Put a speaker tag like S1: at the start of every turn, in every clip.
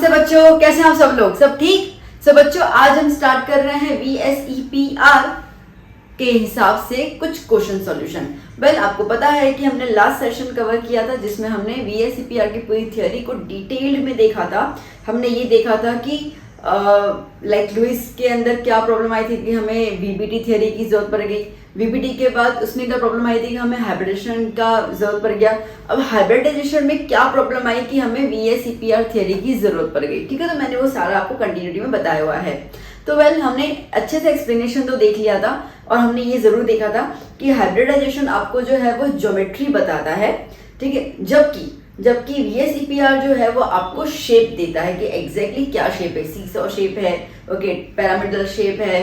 S1: से बच्चों, कैसे हैं आप सब लोग? सब ठीक? बच्चों, आज हम स्टार्ट कर रहे हैं VSEPR के हिसाब से कुछ क्वेश्चन सॉल्यूशन। आपको पता है कि हमने लास्ट सेशन कवर किया था जिसमें हमने VSEPR की पूरी थ्योरी को डिटेल्ड में देखा था। हमने ये देखा था कि लुइस के अंदर क्या प्रॉब्लम आई थी कि हमें VBT थ्योरी की जरूरत पड़ गई। VBT के बाद उसमें क्या प्रॉब्लम आई थी कि हमें हाइब्रिडेशन का जरूरत पड़ गया। अब हाइब्रिडाइजेशन में क्या प्रॉब्लम आई कि हमें VSEPR थ्योरी की जरूरत पड़ गई। ठीक है, तो मैंने वो सारा आपको कंटिन्यूटी में बताया हुआ है। तो हमने अच्छे से एक्सप्लेनेशन तो देख लिया था और हमने ये जरूर देखा था कि हाइब्रिडाइजेशन आपको जो है वो ज्योमेट्री बताता है। ठीक है, जबकि VSEPR जो है वो आपको शेप देता है कि एग्जैक्टली क्या शेप है। सीसॉ शेप है, ओके, पिरामिडल शेप है,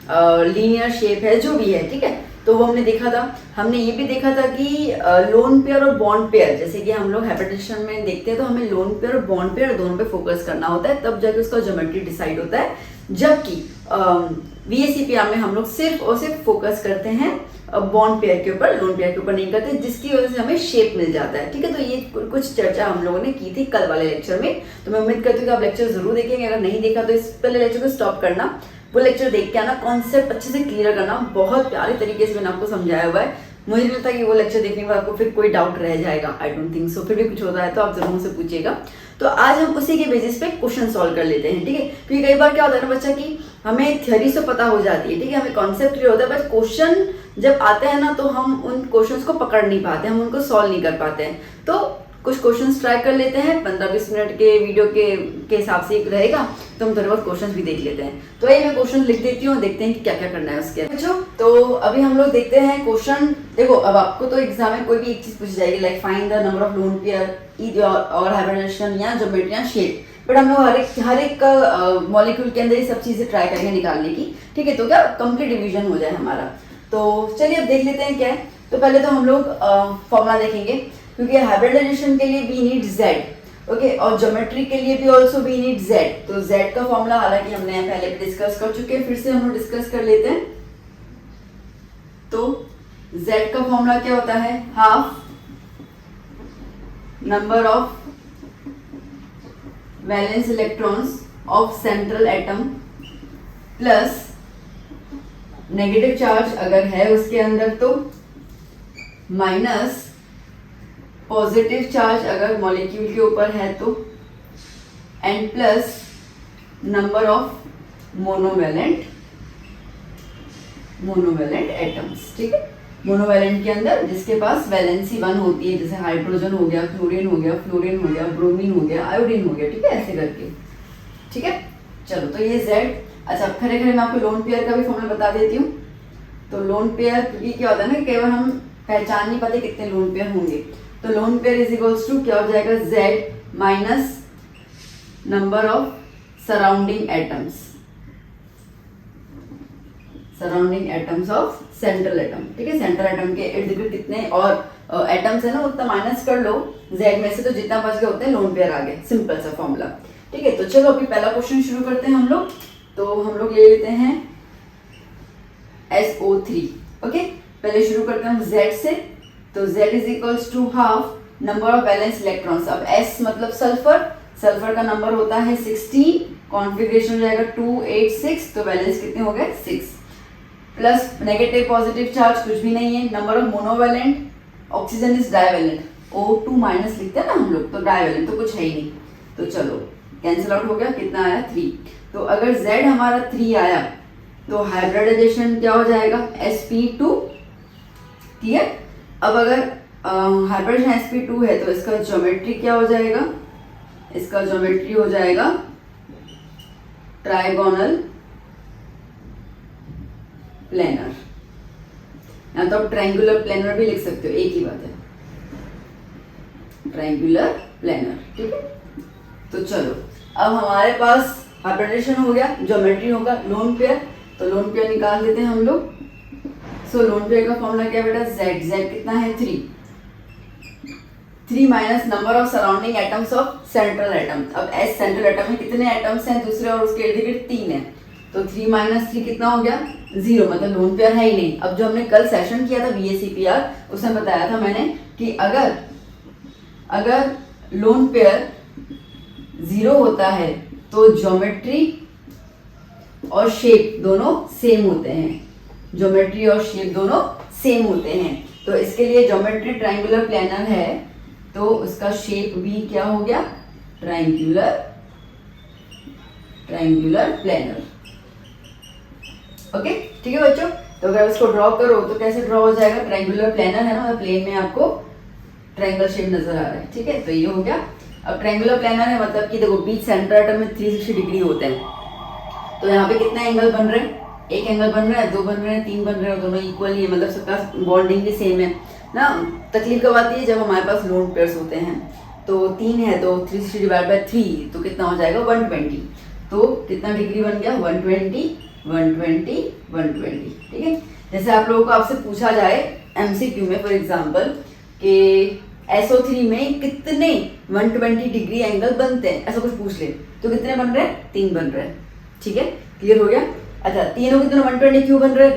S1: लीनियर शेप है, जो भी है। ठीक है, तो वो हमने देखा था। हमने ये भी देखा था कि लोन पेयर और बॉन्ड पेयर, जैसे कि हम लोग हाइब्रिडेशन में देखते हैं तो हमें लोन पेयर और बॉन्ड पेयर दोनों पे फोकस करना होता है, तब जाके उसका ज्योमेट्री डिसाइड होता है। जबकि VSEPR में हम लोग सिर्फ और सिर्फ फोकस करते हैं बॉन्ड पेयर के ऊपर, लोन पेयर के ऊपर नहीं करते, जिसकी वजह से हमें शेप मिल जाता है। ठीक है, तो ये कुछ चर्चा हम लोगों ने की थी कल वाले लेक्चर में। तो मैं उम्मीद करती हूँ कि आप लेक्चर जरूर देखेंगे। अगर नहीं देखा तो इस पहले लेक्चर को स्टॉप करना, वो लेक्चर देख के आना, कॉन्सेप्ट अच्छे से क्लियर करना। बहुत प्यारे तरीके से मैंने आपको समझाया हुआ है। मुझे नहीं लगता कि वो लेक्चर देखने के बाद आपको फिर कोई डाउट रह जाएगा। I don't think so. फिर भी कुछ होता है तो आप जरूर मुझसे पूछिएगा। तो आज हम उसी के बेसिस पे क्वेश्चन सॉल्व कर लेते हैं। ठीक है, क्योंकि कई बार क्या होता है ना बच्चा कि हमें थ्योरी से पता हो जाती है, ठीक है, हमें कॉन्सेप्ट क्लियर होता है, बट क्वेश्चन जब आते हैं ना तो हम उन क्वेश्चंस को पकड़ नहीं पाते, हम उनको सॉल्व नहीं कर पाते हैं। तो कुछ क्वेश्चंस ट्राई कर लेते हैं। 15-20 मिनट के वीडियो के हिसाब से रहेगा, तो हम थोड़े बहुत क्वेश्चंस भी देख लेते हैं। तो ये मैं क्वेश्चन लिख देती हूँ, देखते हैं कि क्या क्या करना है उसके। बच्चों, तो अभी हम लोग देखते हैं क्वेश्चन। देखो, अब आपको तो एग्जाम में कोई भी एक चीज पूछी जाएगी, like find the number of lone pair और हाइब्रिडेशन या ज्योमेट्री या शेप। बट हम लोग हर एक मॉलिक्यूल के अंदर ये सब चीजें ट्राई करेंगे निकालने की। ठीक है, तो क्या कंप्लीट डिवीजन हो जाए हमारा। तो चलिए अब देख लेते हैं क्या है। तो पहले तो हम लोग फॉर्मूला देखेंगे, क्योंकि हाइब्रिडाइजेशन के लिए वी नीड Z, ओके, और ज्योमेट्री के लिए भी ऑल्सो वी नीड Z। तो Z का फॉर्मूला हालांकि हमने पहले भी डिस्कस कर चुके हैं, फिर से हम लोग डिस्कस कर लेते हैं। तो Z का फॉर्मूला क्या होता है? Half number of valence electrons of central atom plus negative charge अगर है उसके अंदर तो, माइनस पॉजिटिव चार्ज अगर मॉलिक्यूल के ऊपर है तो, and plus number of monovalent atoms. ठीक है, मोनोवैलेंट के अंदर जिसके पास वैलेंसी 1 होती है, जैसे हाइड्रोजन हो गया, क्लोरीन हो गया, फ्लोरीन हो गया, ब्रोमीन हो गया, आयोडीन हो गया। ठीक है, ऐसे करके। ठीक है, चलो, तो ये Z। अच्छा, खरे मैं आपको लोन पेयर का भी फॉर्मूला बता देती हूँ। तो लोन पेयर, क्योंकि क्या होता है ना, केवल हम पहचान नहीं पाते कितने लोन पेयर होंगे। तो lone pair is equals to क्या हो जाएगा? Z minus number of surrounding atoms of central atom. ठीक है, सेंट्रल एटम के इर्द गिर्द कितने और एटम्स है ना, उतना माइनस कर लो Z में से, तो जितना बच गया उतने लोन पेयर आ गए। सिंपल सा फॉर्मूला। ठीक है, तो चलो अभी पहला क्वेश्चन शुरू करते हैं हम लोग। तो हम लोग ले लेते हैं SO3। ओके, पहले शुरू करते हैं हम Z से। तो Z is equals to half number of valence electrons. अब S मतलब सल्फर का नंबर होता है 16, कॉन्फ़िगरेशन हो जाएगा 286, तो वैलेंस कितने हो गए? 6, प्लस नेगेटिव पॉजिटिव चार्ज कुछ भी नहीं है। Number of monovalent, oxygen is divalent, O2 minus लिखते हैं ना हम लोग, तो डाइवैलेंट तो कुछ है ही नहीं। तो चलो कैंसिल आउट हो गया, कितना आया? 3। तो अगर Z हमारा 3 आया तो हाइब्रिडाइजेशन क्या हो जाएगा? sp2। ठीक है, अब अगर हाइब्रिडेशन sp2 है तो इसका ज्योमेट्री क्या हो जाएगा? इसका ज्योमेट्री हो जाएगा ट्राइगोनल प्लेनर, या तो आप ट्रायंगुलर प्लेनर भी लिख सकते हो, एक ही बात है, ट्रायंगुलर प्लेनर। ठीक है, तो चलो अब हमारे पास हाइब्रिडेशन हो गया, ज्योमेट्री होगा लोन पेयर। तो लोन पेयर निकाल देते हैं हम लोग। सो लोन पेयर का फॉर्मूला क्या बेटा? Z कितना है? 3 minus number of surrounding atoms of central atom. अब S सेंट्रल एटम में कितने एटम्स हैं दूसरे और उसके इर्द गिर्द 3 है, तो 3 माइनस 3 कितना हो गया? 0, मतलब लोन पेयर है ही नहीं। अब जो हमने कल सेशन किया था VSEPR, उसमें बताया था मैंने कि अगर लोन पेयर 0 होता है तो ज्योमेट्री और शेप दोनों सेम होते हैं, ज्योमेट्री और शेप दोनों सेम होते हैं। तो इसके लिए ज्योमेट्री ट्रायंगुलर प्लेनर है तो उसका शेप भी क्या हो गया, ट्रायंगुलर प्लेनर। ओके ठीक है बच्चों, तो अगर इसको ड्रॉ करो तो कैसे ड्रॉ हो जाएगा, ट्रायंगुलर प्लेनर है ना, प्लेन में आपको ट्रायंगल शेप नजर आ रहा है। ठीक है, तो ये हो गया। अब ट्रायंगुलर प्लेनर है मतलब कि देखो बीच सेंटर एटम में 360 डिग्री होते हैं, तो यहाँ पे कितने एंगल बन रहे हैं, एक एंगल बन रहा है, 2 बन रहे हैं, 3 बन रहे हैं, दोनों इक्वल ही है, मतलब सबका बॉन्डिंग भी सेम है ना। तकलीफ कब आती है, जब हमारे पास लोन पेयर्स होते हैं, तो 3 है तो 360 डिवाइड बाय 3 तो कितना हो जाएगा 120, तो कितना डिग्री बन गया 120 120 120। ठीक है, जैसे आप लोगों को आपसे पूछा जाए एमसीक्यू में फॉर एग्जांपल कि SO3 में कितने 120 डिग्री एंगल बनते हैं, ऐसा कुछ पूछ ले तो कितने बन रहे हैं, 3 बन रहे हैं। ठीक है, क्लियर हो गया। अच्छा, तीनों के तीनों 120 क्यों बन रहे हैं,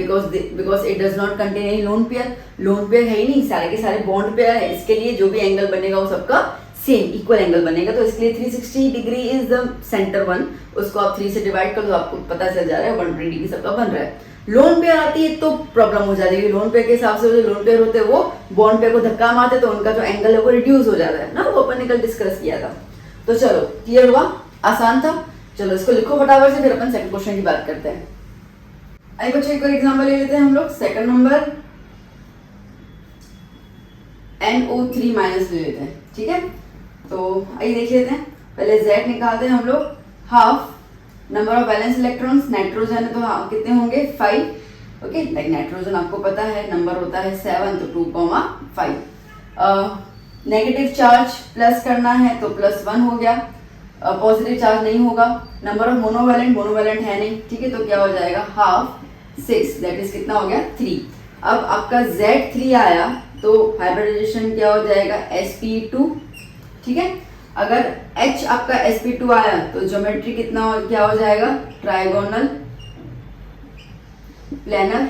S1: because it does not contain any lone pair, lone pair है ही नहीं, सारे के सारे बॉन्ड पेयर है, इसके लिए जो भी एंगल बनेगा वो सबका सेम इक्वल एंगल बनेगा। तो इसके लिए 360 degree is the centre one, उसको आप 3 से डिवाइड कर दो, आपको पता चल जा रहा है 120 डिग्री सबका बन रहा है। लोन पेयर आती है तो प्रॉब्लम हो जाती है, लोन पेयर के हिसाब से जो लोन पेयर होते हैं वो बॉन्ड पेयर को धक्का मारते तो उनका जो एंगल है वो रिड्यूस हो जाता है ना, वो अपन ने कल डिस्कस किया था। तो चलो क्लियर हुआ, आसान था। चलो इसको लिखो फटाफट से, फिर अपन सेकंड क्वेश्चन की बात करते हैं। आइए बच्चों एक और एग्जांपल ले लेते हैं हम लोग, सेकंड नंबर NO3 माइनस ले लेते हैं। ठीक है, तो आइए देख लेते हैं, पहले Z निकालते हैं हम लोग, half number of valence electrons, nitrogen है तो हाँ कितने होंगे 5। ओके, लाइक नाइट्रोजन आपको पता है नंबर होता है 7 तो 2,5। नेगेटिव चार्ज प्लस करना है तो +1 हो गया, पॉजिटिव चार्ज नहीं होगा। नंबर ऑफ मोनोवैलेंट है नहीं, ठीक है, तो क्या हो जाएगा हाफ 6, दैट इज कितना हो गया 3। अब आपका Z3 आया तो हाइब्रिडाइजेशन क्या हो जाएगा sp2। ठीक है, अगर H आपका sp2 आया तो ज्योमेट्री कितना क्या हो जाएगा, ट्राइगोनल प्लेनर।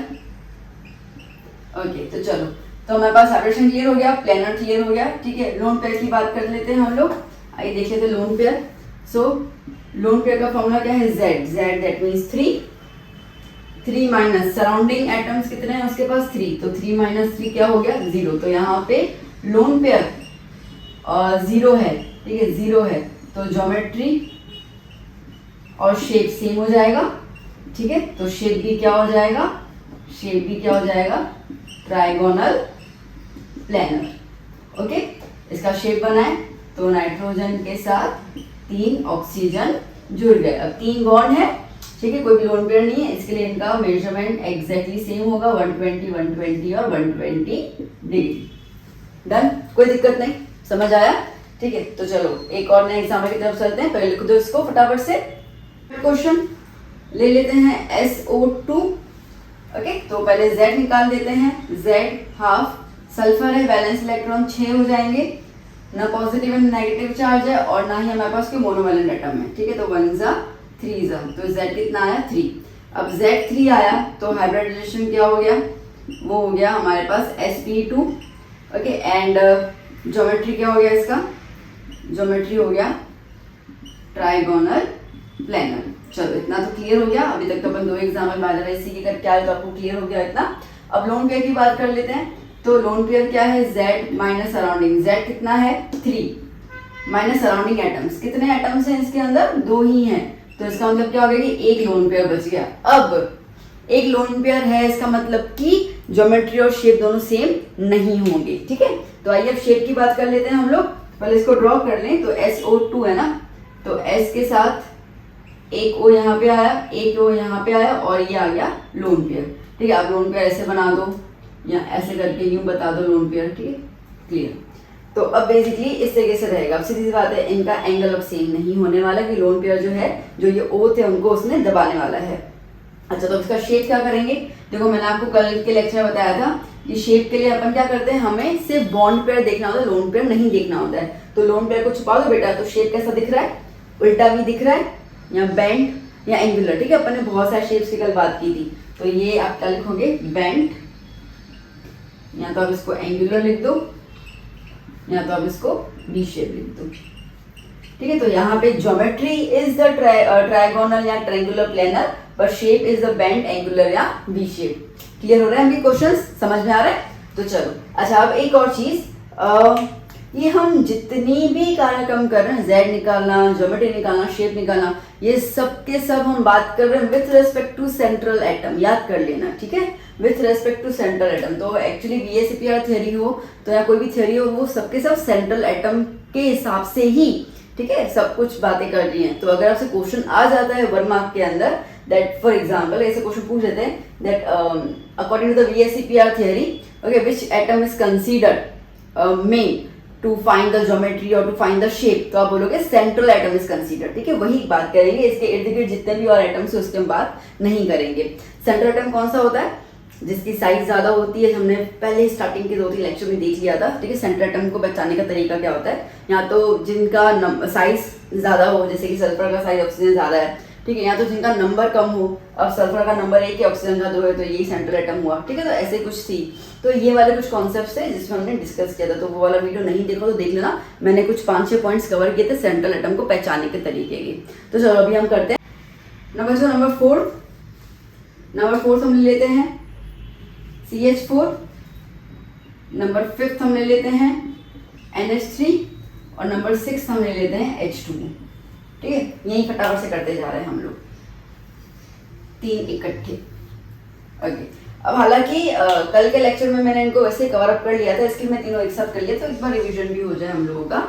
S1: ओके, तो चलो, तो हमारे पास हाइब्रिडेशन क्लियर हो गया, प्लेनर क्लियर हो गया। ठीक है, लोन पेयर की बात कर लेते हैं हम लोग, आइए देख लेते हैं लोन पेयर। सो लोन पेयर का फॉर्मूला क्या है, Z that means 3 minus surrounding atoms कितने हैं उसके पास 3, तो 3 माइनस 3 क्या हो गया 0, तो यहाँ पे लोन पेयर 0 है। ठीक है, 0 है तो ज्योमेट्री और शेप सेम हो जाएगा। ठीक है, तो शेप भी क्या हो जाएगा, ट्राइगोनल प्लेनर। ओके, इसका शेप बना है तो नाइट्रोजन के साथ 3 ऑक्सीजन जुड़ गए। अब 3 बॉन्ड है, ठीक है, कोई भी लोन पेयर नहीं है, इसके लिए इनका मेजरमेंट एग्जैक्टली सेम होगा 120 120 और 120 डिग्री। डन, कोई दिक्कत नहीं, समझ आया। ठीक है, तो चलो एक और नए एग्जाम्पल की तरफ चलते हैं, पहले लिख दो इसको फटाफट से। क्वेश्चन ले लेते हैं SO2। ओके, तो पहले Z निकाल देते हैं, Z हाफ सल्फर है, वैलेंस इलेक्ट्रॉन 6 हो जाएंगे, ना पॉजिटिव एंड नेगेटिव चार्ज है और ना ही हमारे पास कोई मोनोवैलेंट एटम है। ठीक है, तो 1 ज़ा 3 ज़ा, तो Z कितना आया 3। अब Z3 आया तो हाइब्रिडाइजेशन क्या हो गया, वो हो गया हमारे पास sp2। ओके, एंड ज्योमेट्री क्या हो गया, इसका ज्योमेट्री हो गया ट्राइगोनल प्लेनर। चलो इतना तो क्लियर हो गया, अभी तक तो अपन 2 एग्जाम्पल बाय इसी के करके आए तो आपको क्लियर हो गया इतना। अब लोन पेयर की बात कर लेते हैं, तो लोन पेयर क्या है, Z माइनस सराउंडिंग, Z कितना है 3 माइनस सराउंडिंग एटम्स, कितने एटम्स हैं इसके अंदर 2 ही हैं, तो इसका मतलब क्या हो गया कि एक लोन पेयर बच गया। अब एक लोन पेयर है, इसका मतलब कि ज्योमेट्री और शेप दोनों सेम नहीं होंगे। ठीक है, तो आइए अब शेप की बात कर लेते हैं हम लोग, पहले इसको ड्रॉ कर लें। तो SO2 है ना, तो S के साथ एक O यहाँ पे आया, एक O यहाँ पे आया और ये आ गया लोन पेयर। ठीक है, आप लोन पेयर ऐसे बना दो या ऐसे करके यूं बता दो लोन पेयर। ठीक है, क्लियर। तो अब बेसिकली इस तरीके से रहेगा। अब सीधी सी बात है, इनका एंगल अब सेम नहीं होने वाला कि लोन पेयर जो है, जो ये O थे उनको उसने दबाने वाला है। अच्छा, तो इसका शेप क्या करेंगे, देखो मैंने आपको कल के लेक्चर में बताया था कि शेप के लिए अपन क्या करते हैं, हमें सिर्फ बॉन्ड पेयर देखना होता है, लोन पेयर नहीं देखना होता है। तो लोन पेयर को छुपा दो बेटा, तो शेप कैसा दिख रहा है, उल्टा भी दिख रहा है या बेंड या एंगुलर। ठीक है, अपन ने बहुत सारे शेप्स की कल बात की थी, तो ये आप क्या लिखोगे बेंड, या तो आप इसको एंगुलर लिख दो या तो आप इसको बी शेप लिख दो। ठीक है, तो यहाँ पे ज्योमेट्री इज द ट्रायगोनल या triangular planar, but shape is the bend angular या वी शेप। क्लियर हो रहा है? अभी क्वेश्चंस समझ में आ रहा है? तो चलो, अच्छा अब एक और चीज, ये हम जितनी भी कार्यक्रम कर रहे हैं, जेड निकालना, ज्योमेट्री निकालना, शेप निकालना, ये सब के सब हम बात कर रहे हैं with respect to central atom. याद कर लेना, ठीक है, with respect to central atom. तो एक्चुअली VSEPR थ्योरी हो तो या कोई भी थ्योरी हो, वो सबके सब सेंट्रल एटम के हिसाब से ही, ठीक है, सब कुछ बातें कर रही हैं। तो अगर आपसे क्वेश्चन आ जाता है 1 मार्क के अंदर, दैट फॉर एग्जाम्पल ऐसे क्वेश्चन पूछ देते हैं that according to the VSEPR theory, okay, which atom is considered main to find the geometry और टू फाइंड द शेप, तो आप बोलोगे सेंट्रल एटम इज कंसीडर्ड। ठीक है, वही बात करेंगे, इसके इर्द गिर्द जितने भी और एटम्स है उसके हम बात नहीं करेंगे। सेंट्रल एटम कौन सा होता है? जिसकी साइज ज्यादा होती है, हमने पहले स्टार्टिंग के 2-3 लेक्चर में देख लिया था। ठीक है, सेंट्रल एटम को पहचानने का तरीका क्या होता है? यहाँ तो जिनका साइज ज्यादा हो, जैसे कि सल्फर का साइज ऑक्सीजन ज्यादा है, ठीक है, यहाँ तो जिनका नंबर कम हो, अब सल्फर का नंबर 1 है, ऑक्सीजन का 2 है, तो यही सेंट्रल एटम हुआ। ठीक है, तो ऐसे कुछ थी। तो ये वाले कुछ कॉन्सेप्ट्स थे जिसमें हमने डिस्कस किया था, तो वो वाला वीडियो नहीं देखो तो देख लेना। मैंने कुछ 5-6 पॉइंट्स कवर किए थे सेंट्रल एटम को पहचानने के तरीके के। तो चलो अभी हम करते हैं नंबर 4 हम ले लेते हैं CH4, नंबर 5 हम ले लेते हैं NH3 और नंबर 6 हम ले लेते हैं H2। ठीक है, यही फटाफट से करते जा रहे हैं हम लोग, 3 इकट्ठे। ओके, अब हालांकि कल के लेक्चर में मैंने इनको वैसे कवर अप कर लिया था, इसके मैं तीनों एक साथ कर लिया, तो एक बार रिवीजन भी हो जाए हम लोगों का।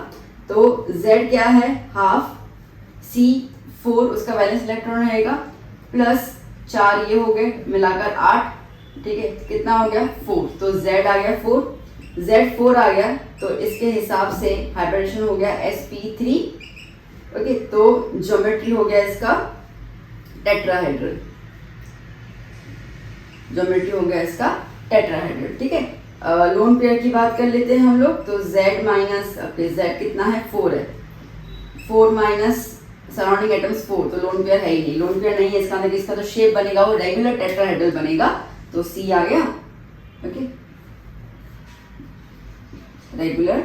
S1: तो Z क्या है? हाफ, C4 उसका वैलेंस इलेक्ट्रॉन रहेगा, प्लस 4 ये हो गए, मिलाकर 8। ठीक है, कितना हो गया? 4। तो Z आ गया 4, Z4 आ गया, तो इसके हिसाब से हाइब्रिडेशन हो गया sp3। ओके, तो ज्योमेट्री हो गया इसका टेट्राहेड्रल, ज्योमेट्री हो गया इसका टेट्राहेड्रल। ठीक है, लोन पेयर की बात कर लेते हैं हम लोग। तो Z माइनस, Z कितना है? 4 है, 4 माइनस सराउंडिंग एटम्स 4, तो लोन पेयर है ही नहीं। लोन पेयर नहीं है, इसका मतलब इसका तो शेप बनेगा वो रेगुलर टेट्राहेड्रल बनेगा, तो C आ गया। ओके, रेगुलर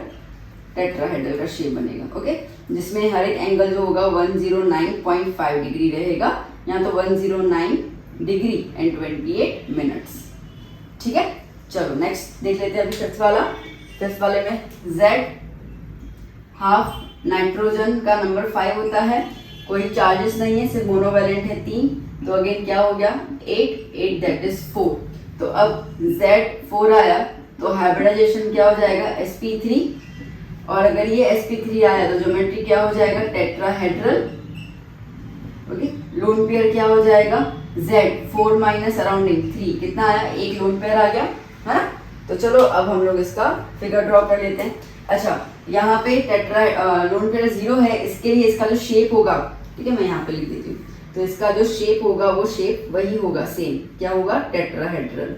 S1: टेट्राहेड्रल का शेप बनेगा। ओके, जिसमें हर एक एंगल जो होगा 109.5 डिग्री रहेगा, यहाँ तो 109 डिग्री एंड 28 मिनट्स। ठीक है, चलो नेक्स्ट देख लेते हैं अभी फिफ्थ वाले में Z हाफ, नाइट्रोजन का नंबर 5 होता है, कोई चार्जेस नहीं है, सिर्फ मोनोवैलेंट है 3, तो अगेन क्या हो गया? 8 दैट इज 4। तो अब Z4 आया तो हाइब्रिडाइजेशन क्या हो जाएगा? sp3, और अगर ये sp3 आया तो ज्योमेट्री क्या हो जाएगा? टेट्राहेड्रल। ओके, लोन पेयर क्या हो जाएगा? Z4 माइनस सराउंडिंग 3, कितना आया? 1 लोन पेयर आ गया, है ना? तो चलो अब हम लोग इसका फिगर ड्रॉ कर लेते हैं। अच्छा, यहाँ पे लोन पेयर 0 है, इसके लिए इसका जो शेप होगा, ठीक है, मैं यहाँ पे लिख देती हूँ, तो इसका जो शेप होगा वो शेप वही होगा, सेम, क्या होगा? टेट्राहेड्रल।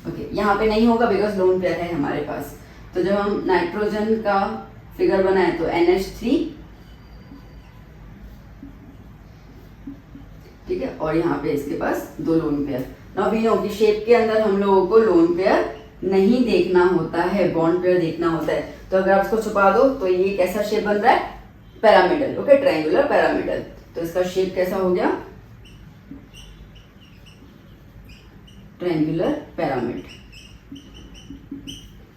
S1: ओके, यहाँ पे नहीं होगा बिकॉज लोन पेयर है हमारे पास। तो जब हम नाइट्रोजन का फिगर बनाए तो NH3, ठीक है, और यहाँ पे इसके पास 2 lone pair. Now we know कि शेप के अंदर हम लोगों को लोन पेयर नहीं देखना होता है, बॉन्ड पेयर देखना होता है। तो अगर आप इसको छुपा दो तो ये कैसा शेप बन रहा है? पिरामिडल। Okay, triangular pyramidal. तो इसका शेप कैसा हो गया? Triangular pyramid.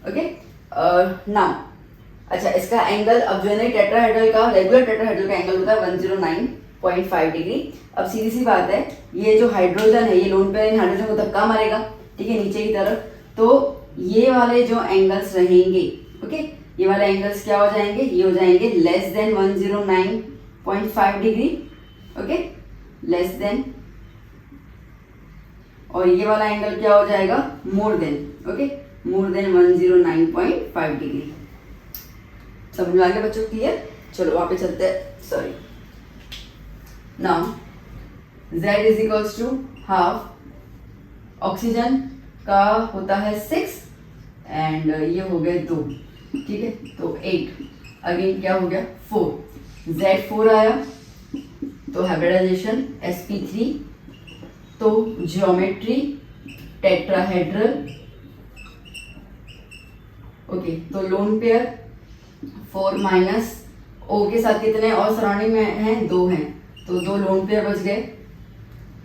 S1: ओके, नाउ अच्छा, इसका एंगल अब जो है ना टेट्राहेड्रल का, रेगुलर टेट्राहेड्रल का एंगल होता है 109.5 डिग्री। अब सीधी सी बात है, ये जो हाइड्रोजन है, ये लोन पेयर इन हाइड्रोजन को धक्का मारेगा, ठीक है, नीचे की तरफ, तो ये वाले जो एंगल्स रहेंगे, ओके, ये वाले एंगल्स क्या हो जाएंगे? ये हो जाएंगे less than 109.5 degree, okay, less than, और ये वाला एंगल क्या हो जाएगा? More than, okay, more than 109.5 degree. समझ में आ गया बच्चों? क्लियर? चलो वहां पे चलते हैं, sorry. Now Z is equals to half, oxygen का होता है 6 एंड ये हो गए 2, ठीक है, तो 8, अगेन क्या हो गया? 4, Z4 आया तो हाइब्रिडाइजेशन sp3, तो ज्योमेट्री टेट्राहेड्रल। ओके, तो लोन पेयर 4 माइनस ओ के साथ कितने और सराउंडिंग में हैं, 2 हैं, तो 2 लोन पेयर बच गए,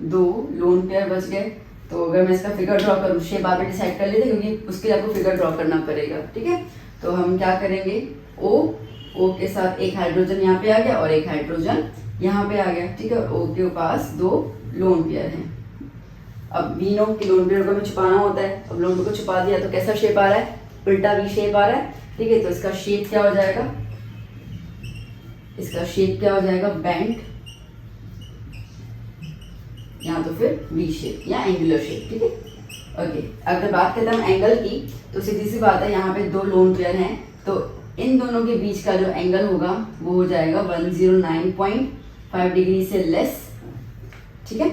S1: 2 लोन पेयर बच गए। तो अगर मैं इसका फिगर ड्रॉ करूँ, शेप आप डिसाइड कर लेते क्योंकि उसके लिए आपको फिगर ड्रॉ करना पड़ेगा, ठीक है। तो हम क्या करेंगे, ओ के साथ एक हाइड्रोजन यहाँ पे आ गया और एक हाइड्रोजन यहाँ पे आ गया, ठीक है। ओ के पास 2 लोन पेयर हैं। अब वी नो कि लोन पेयर को हमें छुपाना होता है, अब लोन पेयर को छुपा दिया तो कैसा शेप आ रहा है, उल्टा वी शेप आ रहा है, ठीक है। तो इसका शेप क्या हो जाएगा, इसका शेप क्या हो जाएगा, बैंड या तो फिर वी शेप या एंगुलर शेप, ठीक है। ओके, अगर बात करते हैं हम एंगल की, तो सीधी सी बात है, यहाँ पे 2 लोन पेयर हैं, तो इन दोनों के बीच का जो एंगल होगा वो हो जाएगा 109.5 डिग्री से लेस, ठीक है,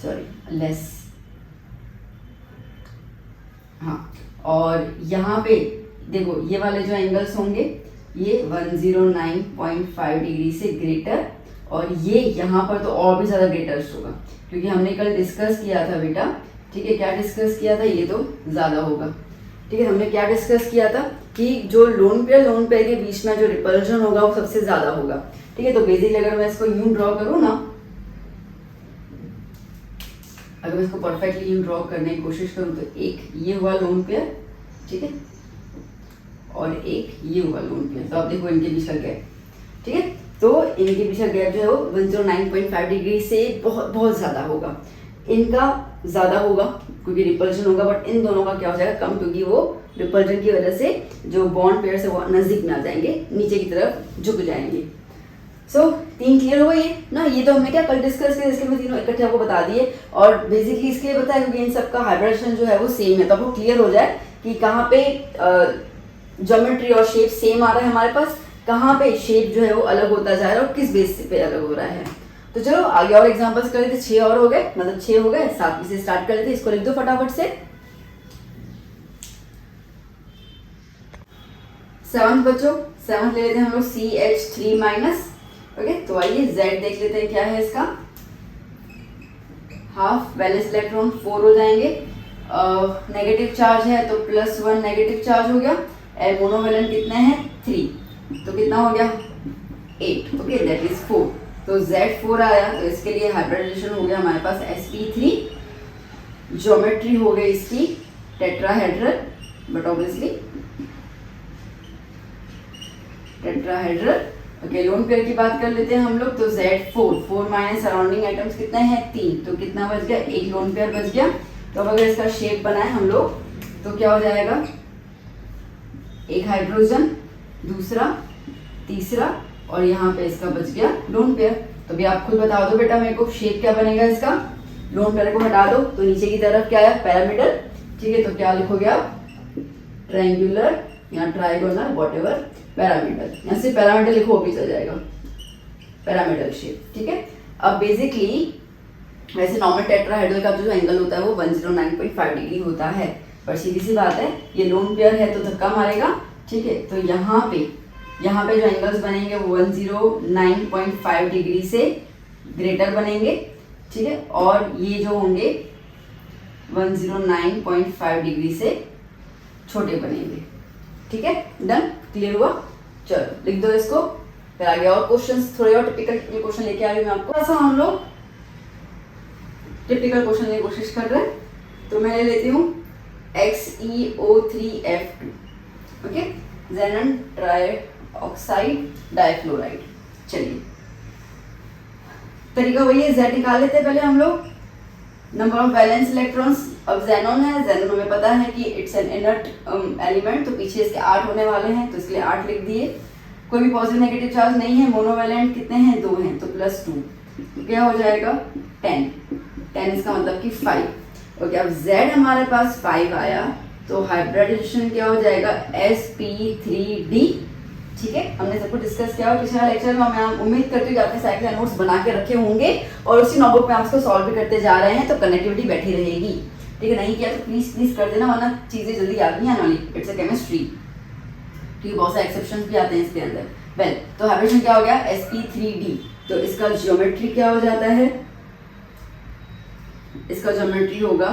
S1: सॉरी लेस, हाँ। और यहाँ पे देखो ये वाले जो एंगल्स होंगे ये 109.5 डिग्री से ग्रेटर, और ये यहाँ पर तो और भी ज़्यादा ग्रेटर्स होगा, क्योंकि हमने कल डिस्कस किया था बेटा, ठीक है। क्या डिस्कस किया था, ये तो ज़्यादा होगा, ठीक है। हमने क्या डिस्कस किया था कि जो लोन पेयर के बीच में जो रिपल्जन होगा वो सबसे ज़्यादा होगा, ठीक है। तो बेसिकली अगर मैं इसको यूं ड्रॉ करूँ ना, अगर मैं इसको परफेक्टली यूं ड्रॉ करने की कोशिश करूँ, तो एक ये हुआ लोन पेयर, ठीक है, और एक ये हुआ लोन पेयर। तो आप देखो इनके बीच का गैप, ठीक है। तो इनके बीच का गैप जो है वो 109.5 डिग्री से बहुत बहुत ज़्यादा होगा। इनका ज़्यादा होगा क्योंकि रिपल्जन होगा, बट इन दोनों का क्या हो जाएगा, कम, क्योंकि वो रिपल्जन की वजह से जो बॉन्ड पेयर से वो नज़दीक में आ जाएंगे, नीचे की तरफ झुक जाएंगे। सो 3 क्लियर हो गई ना। ये तो हमने क्या कल डिस्कस किया, इसके मैं तीनों इकट्ठे आपको बता दिए, और बेसिकली इसके लिए बताया क्योंकि इन सबका हाइब्रिडेशन जो है वो सेम है, तो आपको क्लियर हो जाए कि कहाँ पे ज्योमेट्री और शेप सेम आ रहा है हमारे पास, कहाँ पे शेप जो है वो अलग होता जा रहा है और किस बेस पे अलग हो रहा है। तो चलो आगे और एग्जांपल्स कर लेते, 6 और हो गए, मतलब 6 हो गए, 7 से स्टार्ट कर लेते, इसको लिख दो फटाफट से। 7th बच्चों, 7th ले लेते हैं हम लोग CH3 माइनस, ओके। तो आइए Z देख लेते हैं क्या है इसका, हाफ वैलेंस इलेक्ट्रॉन 4 हो जाएंगे, नेगेटिव चार्ज है तो +1 नेगेटिव चार्ज हो गया, एल मोनोवेलेंट कितने हैं 3, तो कितना हो गया 8, ओके, दैट इज 4। तो Z4 आया, तो इसके लिए हाइब्रिडाइजेशन हो गया हमारे पास sp3, ज्योमेट्री हो गई इसकी tetrahedral, but obviously tetrahedral, okay. Lone pair की बात कर लेते हैं हम लोग, तो Z4 माइनस सराउंडिंग एटम्स कितने हैं 3, तो कितना बच गया, एक लोन पेयर बच गया। तो अब अगर इसका शेप बनाए हम लोग तो क्या हो जाएगा, एक हाइड्रोजन, दूसरा, तीसरा, और यहाँ पे इसका बच गया लोन पेयर। तो भी आप खुद बता दो बेटा मेरे को शेप क्या बनेगा इसका, लोन पेयर को हटा दो तो नीचे की तरफ क्या है पैरामिडल, ठीक है। तो क्या लिखोगे आप, ट्रायंगुलर या ट्राइगोनल व्हाटएवर पैरामिडल, यहाँ से पैरामिडल लिखो भी चल जाएगा, पैरामिडल शेप, ठीक है। अब बेसिकली वैसे नॉर्मल टेट्राहेड्रल का जो एंगल होता है वो 109.5 डिग्री होता है, पर सीधी सी बात है ये लोन पेयर है तो धक्का मारेगा, ठीक है। तो यहाँ पे जो एंगल्स बनेंगे वो 109.5 डिग्री से ग्रेटर बनेंगे, ठीक है, और ये जो होंगे 109.5 डिग्री से छोटे बनेंगे, ठीक है। डन, क्लियर हुआ, चलो लिख दो इसको, फिर आगे और क्वेश्चंस, थोड़े और टिपिकल क्वेश्चन लेके आ रही हूँ मैं आपको। ऐसा हम लोग टिपिकल क्वेश्चन लेने की कोशिश कर रहे हैं, तो मैं ले लेती हूँ XeO3F2, okay, xenon trioxide difluoride. चलिए तरीका वही है, Z निकाल लेते हैं पहले हम लोग, नंबर ऑफ वैलेंस इलेक्ट्रॉन्स। अब जेनॉन है, जेनॉन हमें पता है कि इट्स एन इनर्ट एलिमेंट, तो पीछे इसके 8 होने वाले हैं, तो इसके लिए 8 लिख दिए। कोई भी पॉजिटिव नेगेटिव चार्ज नहीं है, मोनोवैलेंट कितने हैं 2 हैं, तो +2, तो क्या हो जाएगा 10 इसका मतलब कि 5, ओके। अब Z हमारे पास 5 आया, तो हाइब्रिडाइजेशन क्या हो जाएगा sp3d, ठीक है। हमने सब कुछ डिस्कस किया और पिछले लेक्चर में मैं उम्मीद करती हूँ कि आपने सारे नोट्स बना के रखे होंगे और उसी नोटबुक में आप इसको सॉल्व भी करते जा रहे हैं, तो कनेक्टिविटी बैठी रहेगी, ठीक है। नहीं किया तो प्लीज कर देना, वरना चीजें जल्दी याद नहीं आने वाली, इट्स अ केमिस्ट्री, ठीक है। बहुत से एक्सेप्शन भी आते हैं इसके अंदर। वेल, तो हाइब्रिडेशन क्या हो गया sp3d, तो इसका ज्योमेट्री क्या हो जाता है, इसका ज्योमेट्री होगा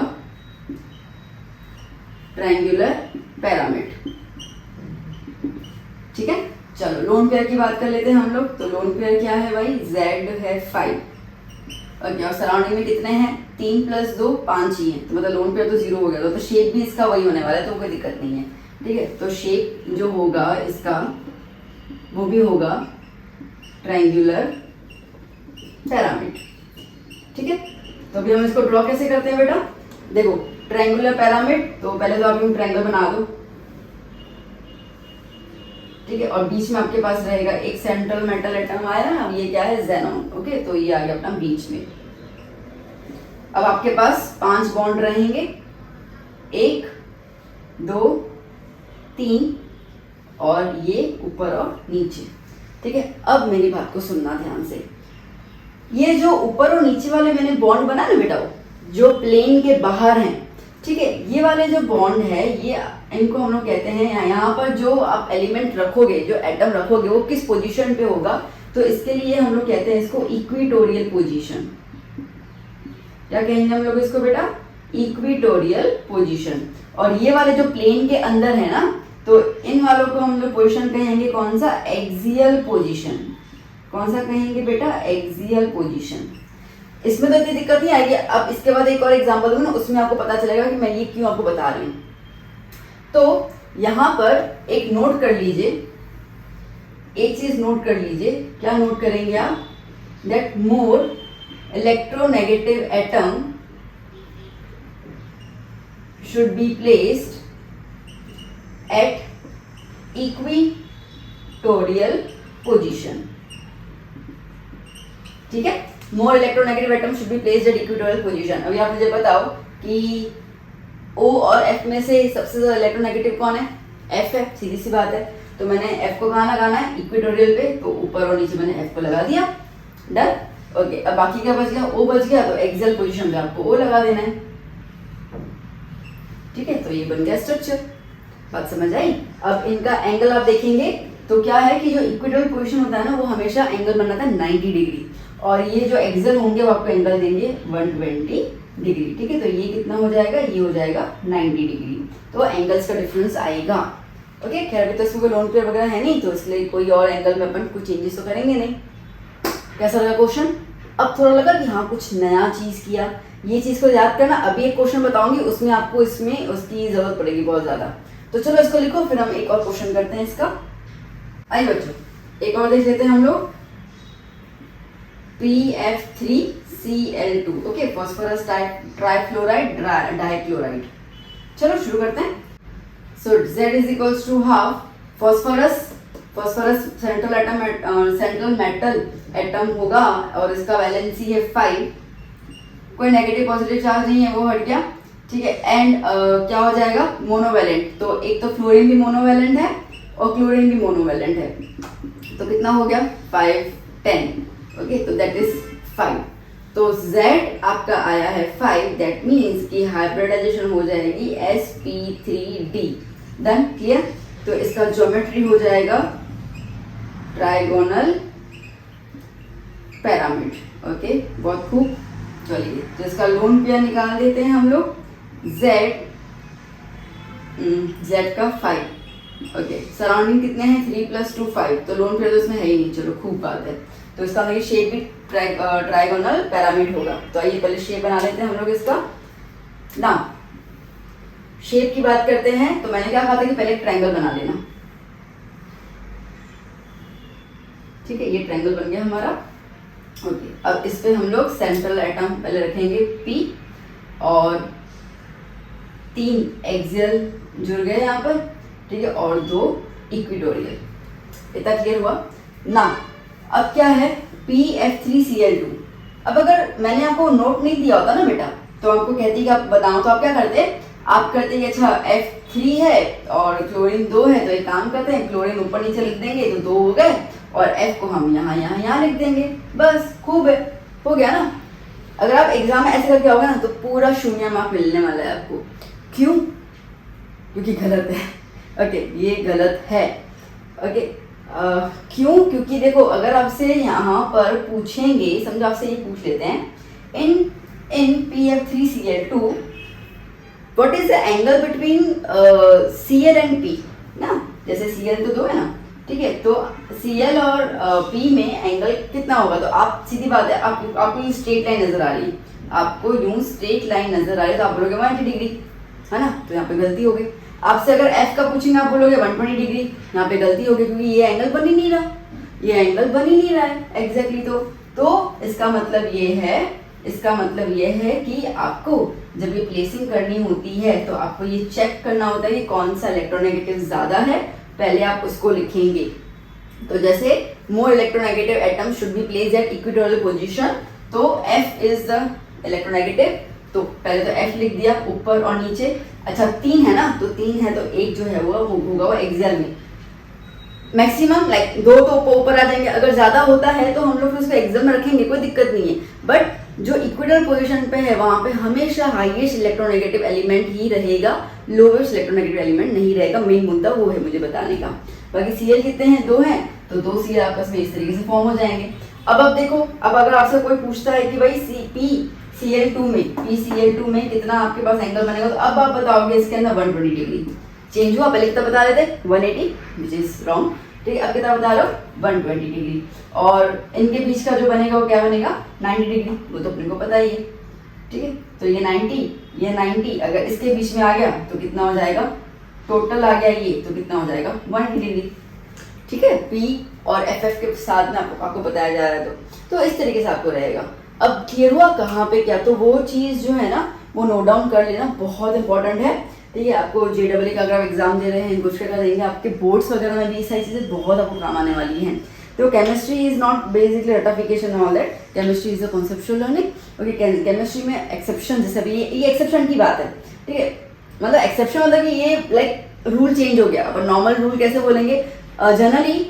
S1: ट्रायंगुलर पैरामिड, ठीक है, चलो लोन पेयर की बात कर लेते हैं हम लोग। तो लोन पेयर क्या है भाई, Z है 5 और सराउंडिंग में कितने हैं, 3 + 2 5 ही है, तो मतलब लोन पेयर तो 0 हो गया। तो शेप भी इसका वही होने वाला है, तो कोई दिक्कत नहीं है। ठीक है, तो शेप जो होगा इसका वो भी होगा ट्रायंगुलर पिरामिड। ठीक है, तो अभी हम इसको ड्रॉ कैसे करते हैं बेटा, देखो ट्रायंगुलर पिरामिड, तो पहले तो आप ट्रायंगल बना दो। ठीक है, और बीच में आपके पास रहेगा एक सेंट्रल मेटल एटम आया, अब ये क्या है, ज़ेनॉन। ओके, तो ये आ गया अपना बीच में। अब आपके पास 5 बॉन्ड रहेंगे, 1 2 3 और ये ऊपर और नीचे। ठीक है, अब मेरी बात को सुनना ध्यान से। ये जो ऊपर और नीचे वाले मैंने बॉन्ड बना ना बेटा, जो प्लेन के बाहर हैं, ठीक है, ये वाले जो बॉन्ड है ये इनको हम लोग कहते हैं, यहाँ पर जो आप एलिमेंट रखोगे, जो एटम रखोगे वो किस पोजीशन पे होगा, तो इसके लिए हम लोग कहते हैं इसको इक्विटोरियल पोजीशन। क्या कहेंगे हम लोग इसको बेटा, इक्विटोरियल पोजीशन। और ये वाले जो प्लेन के अंदर है ना, तो इन वालों को हम लोग पोजीशन कहेंगे कौन सा, एक्सियल पोजीशन। कौन सा कहेंगे बेटा, एक्सियल पोजीशन। इसमें तो इतनी दिक्कत नहीं आएगी। अब इसके बाद एक और एग्जांपल दूंगा ना, उसमें आपको पता चलेगा कि मैं ये क्यों आपको बता रही हूँ। तो यहाँ पर एक नोट कर लीजिए, एक चीज नोट कर लीजिए। क्या नोट करेंगे आप, that more electronegative atom should be placed at equatorial position। ठीक है, more electronegative atom should be placed at equatorial position. अभी आप मुझे बताओ कि O और F में से सबसे ज्यादा इलेक्ट्रोनेगेटिव कौन है, F है, सीधी सी बात है। तो मैंने F को कहाँ लगाना है, इक्वेटोरियल पे, तो ऊपर और नीचे मैंने F को लगा दिया, डन। ओके, अब बाकी क्या बच गया, O बच गया, तो एक्सियल पोजीशन पे आपको O लगा देना है। ठीक है, तो ये बन गया स्ट्रक्चर। बात समझ आई। अब इनका एंगल आप देखेंगे तो क्या है कि जो इक्वेटोरियल पोजीशन होता है ना, वो हमेशा एंगल बनाता है 90 डिग्री, और ये जो एक्सियल होंगे वो आपको एंगल देंगे 120 डिग्री। ठीक है, तो ये कितना हो जाएगा, ये हो जाएगा 90 डिग्री। तो एंगल्स का डिफरेंस आएगा। ओके, खैर अभी तो इसमें कोई लोन पेयर वगैरह है नहीं, तो इसलिए कोई और एंगल में अपन कुछ चेंजेस तो करेंगे नहीं। कैसा लगा क्वेश्चन, अब थोड़ा लगा कि हाँ कुछ नया चीज किया, ये चीज को याद करना। अभी एक क्वेश्चन बताऊंगी, उसमें आपको इसमें उसकी जरूरत पड़ेगी बहुत ज्यादा। तो चलो इसको लिखो, फिर हम एक और क्वेश्चन करते हैं इसका। आइए बच्चों, एक और देख लेते हैं हम लोग, PF3Cl2। Okay, phosphorus trifluoride dichloride. चलो शुरू करते हैं। So Z is equals to half phosphorus central metal atom होगा और इसका वैलेंसी है 5, कोई नेगेटिव पॉजिटिव चार्ज नहीं है, वो हट गया। ठीक है, एंड क्या हो जाएगा, मोनोवैलेंट। तो एक तो फ्लोरीन भी मोनोवैलेंट है और क्लोरीन भी मोनोवैलेंट है, तो कितना हो गया 5 10। ओके, तो दैट इज 5। तो Z आपका आया है 5, दैट मीन्स कि हाइब्रिडाइजेशन हो जाएगी sp3d। Done, clear. तो इसका ज्योमेट्री हो जाएगा ट्राइगोनल पिरामिड। ओके, बहुत खूब। चलिए, तो इसका लोन पेयर निकाल देते हैं हम लोग। Z का 5। ओके, सराउंडिंग कितने हैं, 3 + 2 5, तो लोन पेयर तो इसमें है ही नहीं। चलो खूब बात है। तो इसका मतलब शेप भी ट्राइगोनल पिरामिड होगा। तो आइए पहले शेप बना लेते हैं हम लोग इसका। ना शेप की बात करते हैं, तो मैंने क्या कहा था कि पहले ट्रायंगल बना लेना। ठीक है, ये ट्रायंगल बन गया हमारा। ओके, अब इस पे हम लोग सेंट्रल एटम पहले रखेंगे P, और 3 एक्सियल जुड़ गए यहाँ पर। ठीक है, और 2 इक्वेटोरियल। इतना क्लियर हुआ ना। अब क्या है, PF3Cl2। अब अगर मैंने आपको नोट नहीं दिया होता ना बेटा, तो आपको कहती कि आप बताओ, तो आप क्या करते, आप करते कि अच्छा F3 है और क्लोरीन 2 है, तो एक काम करते हैं, क्लोरीन ऊपर नीचे लिख देंगे तो 2 हो गए, और F को हम यहाँ लिख देंगे, बस खूब है, हो गया ना। अगर आप एग्जाम में ऐसे करके आओगे ना, तो पूरा 0 मार्क मिलने वाला है आपको। क्यों, क्योंकि गलत है। ओके, ये गलत है। ओके, क्यों, क्योंकि देखो अगर आपसे यहाँ पर पूछेंगे, समझो आपसे ये पूछ लेते हैं, इन PF3Cl2 what is the angle between Cl and P ना, जैसे Cl तो 2 है ना, ठीक है। तो Cl और P में एंगल कितना होगा, तो आप सीधी बात है, आपको ये स्ट्रेट लाइन नजर आ रही है, आपको यूं स्ट्रेट लाइन नजर आ रही है, तो आप बोलोगे 180 डिग्री, है ना, तो यहाँ पे गलती हो गई। आपसे अगर F का पूछेंगे, आप बोलोगे 120 डिग्री, यहाँ पे गलती होगी, क्योंकि ये एंगल बन ही नहीं रहा, ये एंगल बन ही नहीं रहा है एग्जैक्टली। तो इसका मतलब ये है कि आपको जब ये प्लेसिंग करनी होती है तो आपको ये चेक करना होता है कि कौन सा इलेक्ट्रोनेगेटिव ज्यादा है, पहले आप उसको लिखेंगे। तो जैसे more electronegative atom should be placed at equatorial position, तो F इज द इलेक्ट्रोनेगेटिव, तो पहले तो F लिख दिया ऊपर और नीचे। अच्छा 3 है ना, तो 3 है तो एक जो है वो होगा वो एक्सियल में, मैक्सिमम लाइक 2 तो ऊपर आ जाएंगे, अगर ज्यादा होता है तो हम लोग उसको एक्सियल में रखेंगे, कोई दिक्कत नहीं है। बट जो इक्वेटोरियल पोजीशन पे है वहां पे हमेशा हाईएस्ट इलेक्ट्रोनेगेटिव एलिमेंट ही रहेगा, लोवेस्ट इलेक्ट्रोनेगेटिव एलिमेंट नहीं रहेगा। मेन मुद्दा वो है मुझे बताने का। बाकी Cl कितने हैं, 2 हैं, तो 2 Cl आपस में इस तरीके से फॉर्म हो जाएंगे। अब देखो, अब अगर आपसे कोई पूछता है कि भाई PCl2 में कितना आपके पास एंगल बनेगा, तो अब आप बताओगे इसके अंदर 120 डिग्री चेंज हुआ, पहले कितना बता रहे थे 180, विच इज रॉन्ग, ठीक है। अब कितना बता रहे हो 120 डिग्री, और इनके बीच का जो बनेगा वो क्या बनेगा 90 डिग्री, वो तो अपने को पता ही है, ठीक है। तो ये 90 अगर इसके बीच में आ गया तो कितना हो जाएगा, टोटल आ गया ये, तो कितना हो जाएगा 180 डिग्री, ठीक है। P और FF के साथ में आपको बताया जा रहा है, तो इस तरीके से आपको रहेगा। अब क्लियर हुआ कहाँ पे क्या, तो वो चीज़ जो है ना वो नोट डाउन कर लेना, बहुत इंपॉर्टेंट है, ठीक है। आपको JEE का अगर आप एग्जाम दे रहे हैं, कुछ का देंगे, आपके बोर्ड्स वगैरह में भी ये सारी चीज़ें बहुत आपको काम आने वाली हैं। तो केमिस्ट्री इज नॉट बेसिकली रटिफिकेशन all that, chemistry is a conceptual learning. Okay, chemistry में एक्सेप्शन, जैसे अभी ये एक्सेप्शन की बात है, ठीक है, मतलब एक्सेप्शन मतलब कि ये लाइक रूल चेंज हो गया। अब नॉर्मल रूल कैसे बोलेंगे, जनरली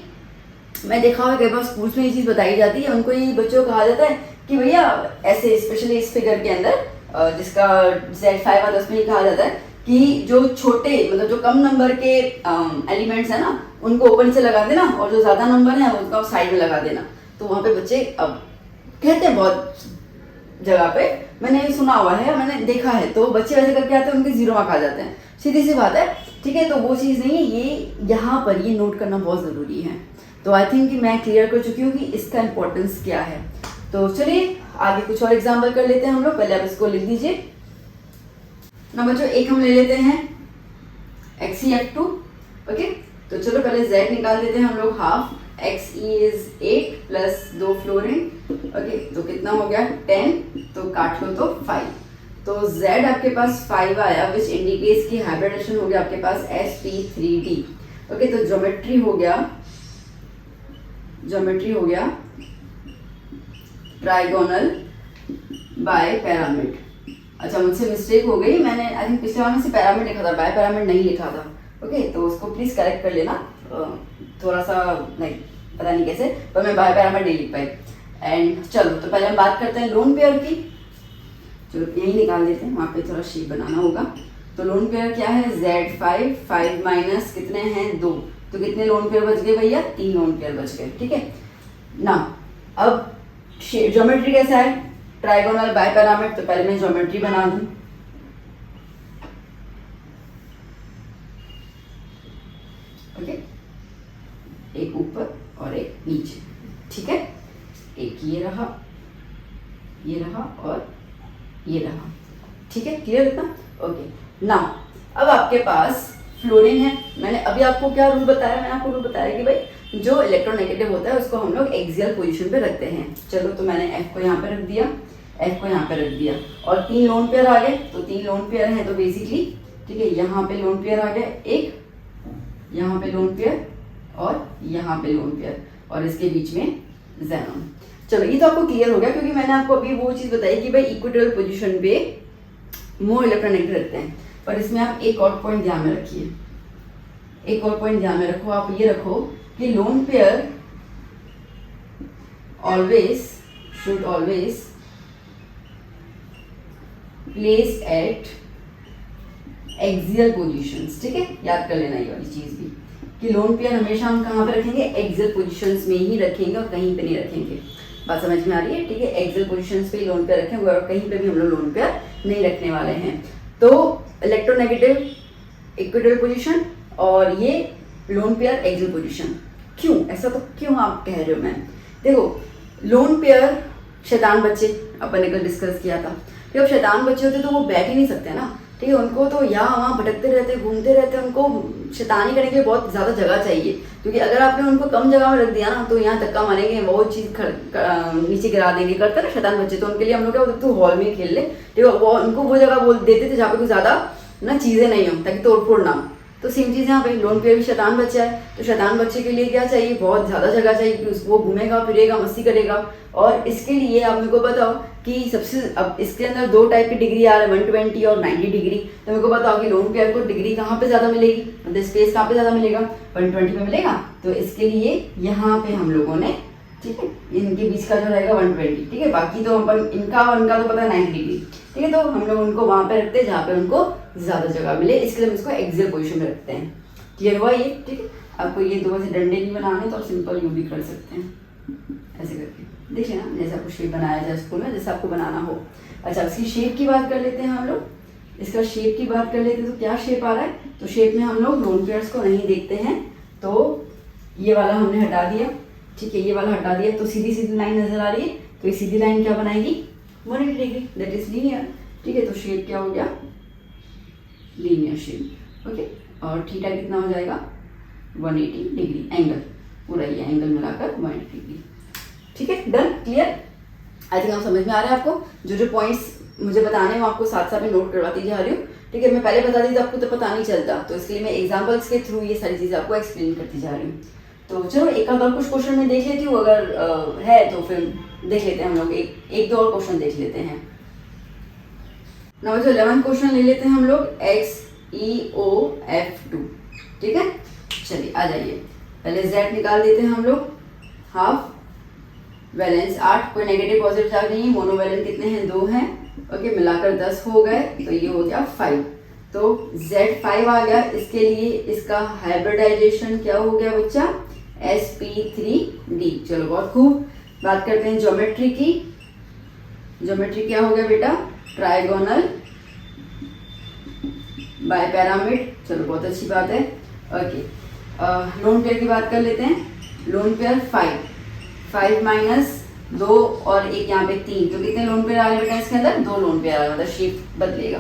S1: मैं देखा हुआ कई बार स्कूल्स में ये चीज़ बताई जाती है, उनको ये बच्चों को कहा जाता है कि भैया ऐसे, स्पेशली इस फिगर के अंदर जिसका Z5 आता है, उसमें ये कहा जाता है कि जो छोटे मतलब जो कम नंबर के एलिमेंट्स है ना उनको ओपन से लगा देना, और जो ज़्यादा नंबर है उनका साइड में लगा देना। तो वहाँ पे बच्चे अब कहते हैं, बहुत जगह पे मैंने सुना हुआ है, मैंने देखा है, तो बच्चे वैसे करके आते हैं, उनके 0 मार्क आ जाते हैं, सीधी सी बात है, ठीक है। तो वो चीज़ नहीं है, ये यहाँ पर ये नोट करना बहुत ज़रूरी है। तो आई थिंक कि मैं क्लियर कर चुकी हूँ कि इसका इम्पोर्टेंस क्या है। तो चलिए आगे कुछ और एग्जाम्पल कर लेते हैं हम लोग, पहले आप इसको लिख दीजिए। नंबर जो एक हम ले लेते हैं XeF2, ओके। तो चलो पहले Z निकाल देते हैं हम लोग, half Xe is 8 plus 2 fluorine, okay. तो कितना हो गया 10, तो काट लो तो 5, तो Z आपके पास 5 आया, विच इंडिकेट्स की हाइब्रिडेशन हो गया आपके पास sp3d, ओके। तो ज्योमेट्री हो गया ट्राइगोनल बाय पैरामिड। अच्छा मुझसे मिस्टेक हो गई, मैंने आई थिंक पिछले बार में से पैरामिड लिखा था, बाय पैरामिड नहीं लिखा था, ओके। तो उसको प्लीज करेक्ट कर लेना, थोड़ा सा लाइक पता नहीं कैसे, पर मैं बाय पैरामिड नहीं लिख पाई। एंड चलो तो पहले हम बात करते हैं लोन पेयर की। चलो यही निकाल देते हैं, वहाँ पे थोड़ा शेप बनाना होगा। तो लोन पेयर क्या है, Z5, 5 माइनस कितने हैं 2, तो कितने लोन पेयर बच गए भैया, 3 लोन पेयर बच गए, ठीक है ना। अब ज्योमेट्री कैसा है, ट्राइगोनल बाय पैरामिड, तो पहले मैं ज्योमेट्री बना दूं, ओके। एक ऊपर और एक नीचे, ठीक है। एक ये रहा और ये रहा, ठीक है, क्लियर इतना, ओके। ना अब आपके पास फ्लोरीन है, मैंने अभी आपको क्या रूल बताया, मैंने आपको रूल बताया कि भाई जो इलेक्ट्रोनेगेटिव होता है उसको हम लोग एक्सियल पोजीशन पे रखते हैं। चलो तो मैंने F को यहाँ पे रख दिया, F को यहाँ पे रख दिया, और 3 लोन पेयर आ गए, तो 3 लोन पेयर हैं, तो बेसिकली ठीक है, यहाँ पे लोन पेयर आ गया एक, यहाँ पे लोन पेयर और यहाँ पे लोन पेयर, और इसके बीच में ज़ेनॉन। चलो ये तो आपको क्लियर हो गया, क्योंकि मैंने आपको अभी वो चीज़ बताई कि भाई इक्वेटोरियल पोजीशन पे मोर इलेक्ट्रोनेगेटिव रखते हैं। पर इसमें आप एक और पॉइंट ध्यान में रखिए, एक और पॉइंट ध्यान में रखो, आप ये रखो कि lone pair should always place at axial positions, ठीक है, याद कर लेना ये वाली चीज भी कि लोन पेयर हमेशा हम कहाँ पे रखेंगे, एक्सियल पोजीशंस में ही रखेंगे और कहीं पे नहीं रखेंगे। बात समझ में आ रही है, ठीक है, एक्सियल पोजीशंस पे ही लोन पेयर रखेंगे और कहीं पे भी हम लोग लोन पेयर नहीं रखने वाले हैं। तो इलेक्ट्रोनेगेटिव इक्वेटोरियल पोजीशन और ये लोन पेयर एक्सियल पोजीशन, क्यों ऐसा, तो क्यों आप कह रहे हो मैम? देखो, लोन पेयर शैतान बच्चे अपन ने कल डिस्कस किया था। जब शैतान बच्चे होते तो वो बैठ ही नहीं सकते ना, ठीक है। उनको तो यहाँ वहाँ भटकते रहते, घूमते रहते, उनको शैतानी करने के लिए बहुत ज़्यादा जगह चाहिए। क्योंकि अगर आपने उनको कम जगह में रख दिया ना तो यहाँ धक्का मारेंगे, वो चीज़ नीचे गिरा देंगे, करते ना शैतान बच्चे। तो उनके लिए हम लोग क्या बोलते, तू हॉल में खेल ले, ठीक है। वो उनको वो जगह बोल देते थे जहाँ पे कुछ ज़्यादा ना चीज़ें नहीं हो, ताकि तोड़ फोड़ ना हो। तो सेम चीज़ यहाँ पे लोन पे भी शैतान बच्चा है, तो शैतान बच्चे के लिए क्या चाहिए, बहुत ज़्यादा जगह चाहिए कि उसको घूमेगा फिरेगा, मस्ती करेगा। और इसके लिए आप मेरे को बताओ कि सबसे, अब इसके अंदर दो टाइप की डिग्री आ रहा है, 120 और 90 डिग्री। तो मेरे को बताओ कि लोन पेयर को डिग्री कहाँ पे ज़्यादा मिलेगी, मतलब स्पेस कहाँ पे ज़्यादा मिलेगा, 120 पे मिलेगा। तो इसके लिए यहाँ पे हम लोगों ने, ठीक है, इनके बीच का जो रहेगा 120, ठीक है। बाकी तो अपन इनका और इनका तो पता है 90 डिग्री, ठीक है। तो हम लोग उनको वहाँ पे रखते हैं जहाँ पे उनको ज़्यादा जगह मिले, इसके लिए हम इसको एक्सियल पोजीशन में रखते हैं। क्लियर हुआ ये, ठीक है। आपको ये दो ऐसे डंडे नहीं बनाने तो आप सिंपल यू भी कर सकते हैं ऐसे करके, देखिए ना, जैसा कुछ शेप बनाया जाए स्कूल में, जैसा आपको बनाना हो। अच्छा, इसकी शेप की बात कर लेते हैं हम लोग, इसका शेप की बात कर लेते हैं। तो क्या शेप आ रहा है, तो शेप में हम लोग लोन पेयर्स को नहीं देखते हैं, तो ये वाला हमने हटा दिया, ठीक है, ये वाला हटा दिया। तो सीधी सीधी लाइन नजर आ रही है, तो ये सीधी लाइन क्या बनाएगी, 180 डिग्री, दैट इज लीनियर, ठीक है। तो शेप क्या हो गया, लीनियर शेप, ओके। और थीटा कितना हो जाएगा, 180 डिग्री एंगल, पूरा ये एंगल मिलाकर 180 डिग्री, ठीक है। Done, clear. आई थिंक आप समझ में आ रहा है आपको। जो जो पॉइंट्स मुझे बताने हैं वो आपको साथ साथ में नोट करवाती जा रही हूँ, ठीक है। मैं पहले बता दी तो आपको तो पता नहीं चलता, तो इसके लिए मैं एग्जाम्पल्स के थ्रू ये सारी चीज़ें आपको एक्सप्लेन करती जा रही हूँ। तो चलो एक आध और कुछ क्वेश्चन में देख लेती हूँ, अगर है तो फिर देख लेते हैं हम लोग, एक दो और क्वेश्चन देख लेते हैं। नंबर 11 क्वेश्चन ले लेते हैं हम लोग, XEOF2, ठीक है। चलिए आ जाइए, पहले Z निकाल देते हैं हम लोग, हाफ वैलेंस 8, कोई नेगेटिव पॉजिटिव चार्ज नहीं है, मोनोवैलेंट कितने हैं, 2 हैं, ओके, मिलाकर 10 हो गए, तो ये हो गया 5। तो Z5 आ गया, इसके लिए इसका हाइब्रिडाइजेशन क्या हो गया बच्चा, sp3d। चलो बहुत खूब। बात करते हैं ज्योमेट्री की, ज्योमेट्री क्या हो गया बेटा, ट्राइगोनल बाइपैरामिड, चलो बहुत अच्छी बात है, ओके। लोन पेयर की बात कर लेते हैं, लोन पेयर 5 माइनस 2 और एक यहाँ पे 3, तो कितने लोन पेयर आ रहे बेटा इसके अंदर, 2 लोन पेयर आ रहे, मतलब शेप बदलेगा,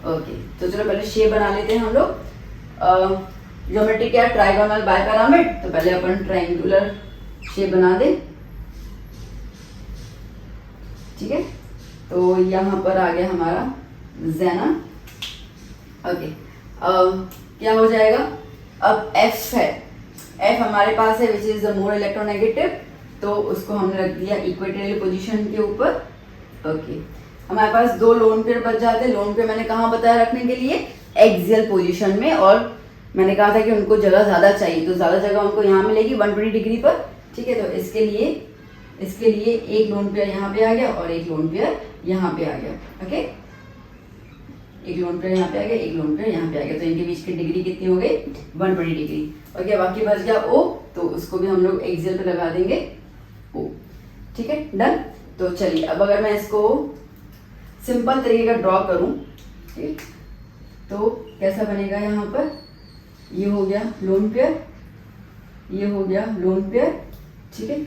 S1: ओके। तो चलो पहले शेप बना लेते हैं हम लोग। ज्योमेट्री क्या है, ट्राइगोनल बाइपैरामिड, तो पहले अपन ट्रायंगुलर शेप बना दें, ठीक है। तो यहाँ पर आ गया हमारा जेना, ओके। क्या हो जाएगा, अब F है, F हमारे पास है which is the more electronegative, तो उसको हमने रख दिया इक्वेटोरियल पोजीशन के ऊपर, ओके। हमारे पास 2 लोन पेयर बच जाते हैं। लोन पेयर मैंने कहाँ बताया रखने के लिए, एक्सियल पोजीशन में, और मैंने कहा था कि उनको जगह ज़्यादा चाहिए, तो ज़्यादा जगह उनको यहाँ मिलेगी 120 डिग्री पर, ठीक है। तो इसके लिए एक लोन पेयर यहाँ पे आ गया और एक लोन पेयर यहाँ पे आ गया, ओके। एक लोन पेयर यहाँ पे आ गया, एक लोन पेयर यहाँ पे आ गया, तो इनके बीच की डिग्री कितनी हो गई, 120 डिग्री, ओके। बाकी बच गया O, तो उसको भी हम लोग एक्सियल पे लगा देंगे O, ठीक है, डन। तो चलिए अब अगर मैं इसको सिंपल तरीके का ड्रॉ करूँ, ठीक, तो कैसा बनेगा, यहाँ पर ये हो गया लोन पेयर, ये हो गया लोन पेयर, ठीक है,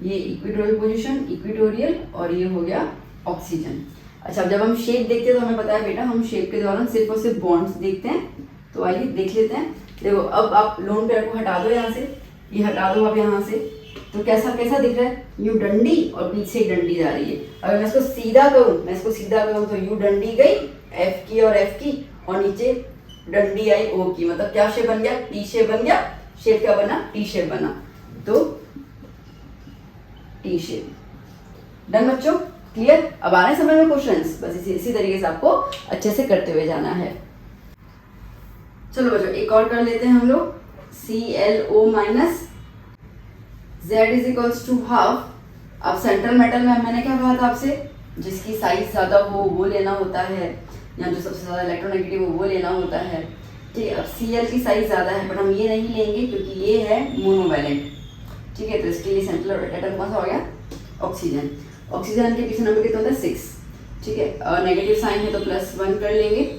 S1: ये इक्वेटोरियल पोजीशन, इक्वेटोरियल, और ये हो गया ऑक्सीजन। अच्छा, अब जब हम शेप देखते हैं तो हमें पता है बेटा, हम शेप के दौरान सिर्फ और सिर्फ बॉन्ड्स देखते हैं। तो आइए देख लेते हैं। देखो, अब आप लोन पेयर को हटा दो यहाँ से, ये हटा दो आप यहाँ से, तो कैसा कैसा दिख रहा है, यू डंडी और पीछे एक डंडी जा रही है। अगर मैं इसको सीधा करूँ, तो यू डंडी गई F की और F की, और नीचे डंडी आई O की, मतलब क्या शेप बन गया, टी शेप बन गया। शेप क्या बना, टी शेप बना, तो टी शेप। डन बच्चों, क्लियर। अब आने समय में क्वेश्चंस बस इसी तरीके से आपको अच्छे से करते हुए जाना है। चलो बच्चों एक और कर लेते हैं हम लोग, ClO minus Z is equals to half. अब सेंट्रल मेटल में मैंने क्या कहा था आपसे, जिसकी साइज ज़्यादा हो वो लेना होता है, या जो सबसे ज़्यादा इलेक्ट्रोनेगेटिव हो वो लेना होता है, ठीक है। अब Cl की साइज ज़्यादा है, बट हम ये नहीं लेंगे क्योंकि ये है मोनोवैलेंट, ठीक है। तो इसके लिए सेंट्रल एटम कौन सा हो गया, ऑक्सीजन। ऑक्सीजन के पीछे नंबर कितना होता है, 6, ठीक है। और नेगेटिव साइन है तो +1 कर लेंगे,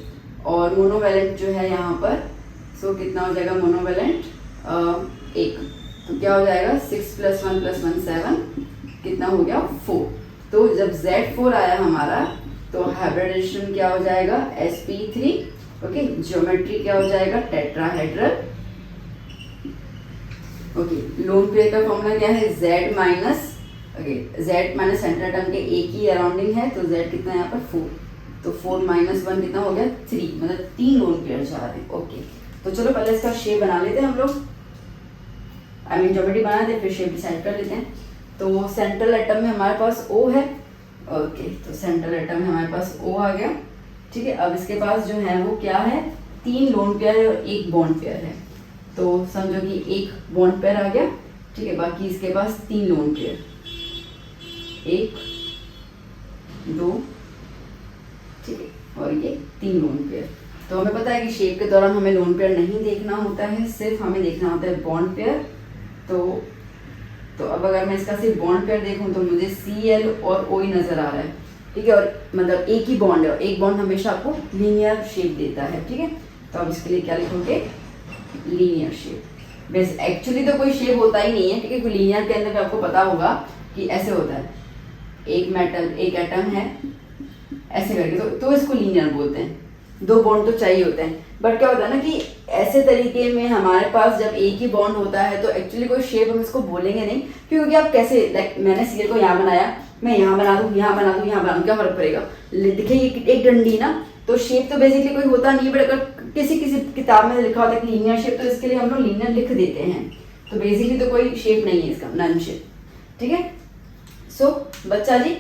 S1: और मोनोवैलेंट जो है यहाँ पर, सो कितना हो जाएगा मोनोवैलेंट, 1, तो क्या हो जाएगा 6 + 1 + 1 7, कितना हो गया 4। तो जब Z4 आया हमारा तो हाइब्रिडाइजेशन क्या हो जाएगा sp3। ओके, ज्योमेट्री क्या हो जाएगा टेट्राहेड्रल। ओके, लोन पेयर का फॉर्मूला क्या है Z minus, okay Z minus centre term के एक ही अराउंडिंग है तो Z कितना है यहाँ पर 4, तो 4 - 1 कितना हो गया 3, मतलब 3 लोन पेयर जा रहे हैं। ओके, तो चलो पहले इसका शेप बना लेते हैं हम लोग, आई मीन ज्योमेट्री बना देते फिर शेप डिसाइड कर लेते हैं। तो सेंट्रल एटम में हमारे पास O है। ओके, तो सेंट्रल एटम में हमारे पास O आ गया। ठीक है, अब इसके पास जो है वो क्या है 3 लोन पेयर है और 1 बॉन्ड पेयर है। तो समझो कि 1 बॉन्ड पेयर आ गया। ठीक है, बाकी इसके पास 3 लोन पेयर, 1 2, ठीक है, और ये 3 लोन पेयर। तो हमें पता है कि शेप के दौरान हमें लोन पेयर नहीं देखना होता है, सिर्फ हमें देखना होता है बॉन्ड पेयर। तो अब अगर मैं इसका सिर्फ बॉन्ड पेयर देखूं तो मुझे Cl और O ही नजर आ रहा है। ठीक है, और मतलब एक ही बॉन्ड है और एक बॉन्ड हमेशा आपको लीनियर शेप देता है। ठीक है, तो अब इसके लिए क्या लिखोगे लीनियर शेप। बेस एक्चुअली तो कोई शेप होता ही नहीं है। ठीक है, लीनियर के अंदर भी आपको पता होगा कि ऐसे होता है, एक मेटल एक एटम है ऐसे करके, तो इसको लीनियर बोलते हैं। 2 बॉन्ड तो चाहिए होते हैं, बट क्या होता है ना कि ऐसे तरीके में हमारे पास जब एक ही बॉन्ड होता है तो एक्चुअली कोई शेप हम इसको बोलेंगे नहीं, क्योंकि आप कैसे लाइक मैंने Cl को यहाँ बनाया, मैं यहाँ बना दूँ, यहाँ बना दूँ, यहाँ बना दूँ, क्या फर्क पड़ेगा। देखिए ये एक डंडी ना, तो शेप तो बेसिकली कोई होता नहीं है, बट अगर किसी किताब में लिखा होता है कि लीनियर शेप, तो इसके लिए हम लोग लीनियर लिख देते हैं। तो बेसिकली तो कोई शेप नहीं है इसका, नन शेप। ठीक है, सो बच्चा जी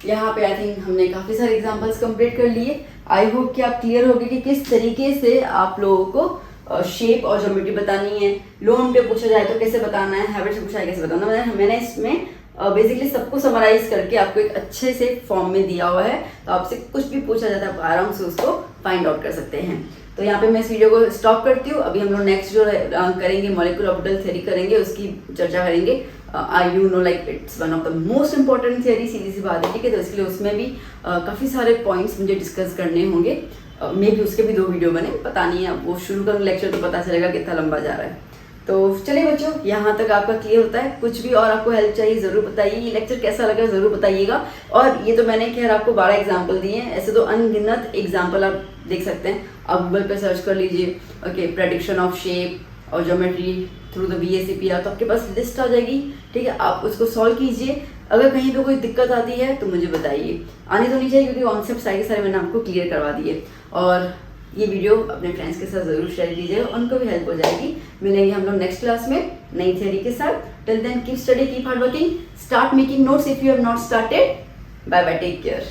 S1: यहाँ पे आई थिंक हमने काफ़ी सारे एग्जांपल्स कंप्लीट कर लिए। आई होप कि आप क्लियर हो गए कि किस तरीके से आप लोगों को शेप और ज्योमेट्री बतानी है। लोन पे पूछा जाए तो कैसे बताना है, हैबिट से पूछा जाए कैसे बताना है। मैंने इसमें बेसिकली सबको समराइज करके आपको एक अच्छे से फॉर्म में दिया हुआ है, तो आपसे कुछ भी पूछा जाता है आप आराम से उसको फाइंड आउट कर सकते हैं। तो यहाँ पे मैं इस वीडियो को स्टॉप करती हूँ। अभी हम लोग नेक्स्ट जो करेंगे मॉलिक्यूलर ऑर्बिटल थ्योरी करेंगे, उसकी चर्चा करेंगे। I you know like it's one of the most important theory, सीधी सी बात है। ठीक है, तो इसलिए उसमें भी काफ़ी सारे पॉइंट्स मुझे डिस्कस करने होंगे। मे भी उसके भी 2 वीडियो बने, पता नहीं है, वो शुरू करूँ लेक्चर तो पता चलेगा कितना लंबा जा रहा है। तो चलिए बच्चों, यहाँ तक आपका क्लियर होता है। कुछ भी और आपको हेल्प चाहिए ज़रूर बताइए। ये लेक्चर कैसा लगा ज़रूर बताइएगा। और ये तो मैंने खैर आपको 12 एग्जाम्पल दिए हैं, ऐसे तो अनगिनत एग्जाम्पल आप देख सकते हैं। आप गूगल पे सर्च कर लीजिए ओके प्रेडिक्शन ऑफ शेप और ज्योमेट्री थ्रू द VSEPR, तो आपके पास लिस्ट आ जाएगी। ठीक है, आप उसको सॉल्व कीजिए। अगर कहीं पे कोई दिक्कत आती है तो मुझे बताइए, आनी तो नहीं चाहिए क्योंकि कॉन्सेप्ट सारे मैंने आपको क्लियर करवा दिए। और ये वीडियो अपने फ्रेंड्स के साथ ज़रूर शेयर कीजिएगा, उनको भी हेल्प हो जाएगी। मिलेंगे हम लोग नेक्स्ट क्लास में नई थ्योरी के साथ। Till then keep study, keep hard working, start making notes if you have not started. Bye bye, take care.